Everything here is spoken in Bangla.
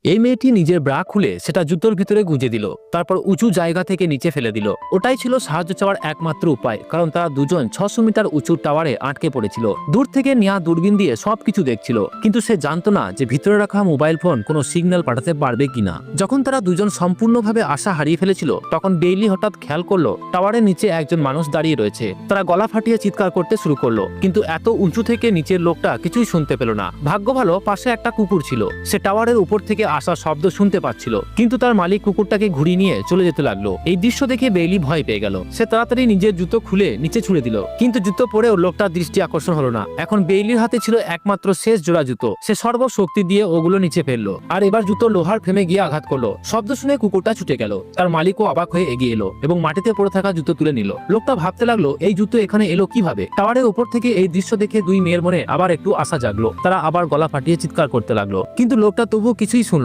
এই মেয়েটি নিজের ব্রা খুলে সেটা জুতোর ভিতরে গুজে দিল, তারপর উঁচু জায়গা থেকে নিচে ফেলে দিল। ওটাই ছিল সাহায্য চাওয়ার একমাত্র উপায়, কারণ তারা দুজন 600 মিটার উঁচু টাওয়ারে আটকে পড়েছিল। দূর থেকে নেওয়া দূরবীন দিয়ে সবকিছু দেখছিল, কিন্তু সে জানতো না যে ভিতরে রাখা মোবাইল ফোন কোনো সিগন্যাল পাঠাতে পারবে কিনা। যখন তারা দুজন সম্পূর্ণভাবে আশা হারিয়ে ফেলেছিল, তখন বেইলি হঠাৎ খেয়াল করলো টাওয়ারের নিচে একজন মানুষ দাঁড়িয়ে রয়েছে। তারা গলা ফাটিয়ে চিৎকার করতে শুরু করলো, কিন্তু এত উঁচু থেকে নিচের লোকটা কিছুই শুনতে পেল না। ভাগ্য ভালো পাশে একটা কুকুর ছিল, সে টাওয়ারের উপর থেকে আসা শব্দ শুনতে পাচ্ছিল, কিন্তু তার মালিক কুকুরটাকে ঘুরিয়ে নিয়ে চলে যেতে লাগলো। এই দৃশ্য দেখে বেইলি ভয় পেয়ে গেল। সে তাড়াতাড়ি নিজের জুতো খুলে নিচে ছুড়ে দিল, কিন্তু জুতো পরেও লোকটার দৃষ্টি আকর্ষণ হলো না। এখন বেইলির হাতে ছিল একমাত্র শেষ জোড়া জুতো। সে সর্বশক্তি দিয়ে ওগুলো নিচে ফেললো, আর এবার জুতো লোহার ফ্রেমে গিয়ে আঘাত করলো। শব্দ শুনে কুকুরটা ছুটে গেল। তার মালিকও অবাক হয়ে এগিয়ে এলো এবং মাটিতে পড়ে থাকা জুতো তুলে নিল। লোকটা ভাবতে লাগলো, এই জুতো এখানে এলো কিভাবে। টাওয়ারের উপর থেকে এই দৃশ্য দেখে দুই মেয়ের মনে আবার একটু আশা জাগলো। তারা আবার গলা ফাটিয়ে চিৎকার করতে লাগলো, কিন্তু লোকটা তবুও কিছুই শুনল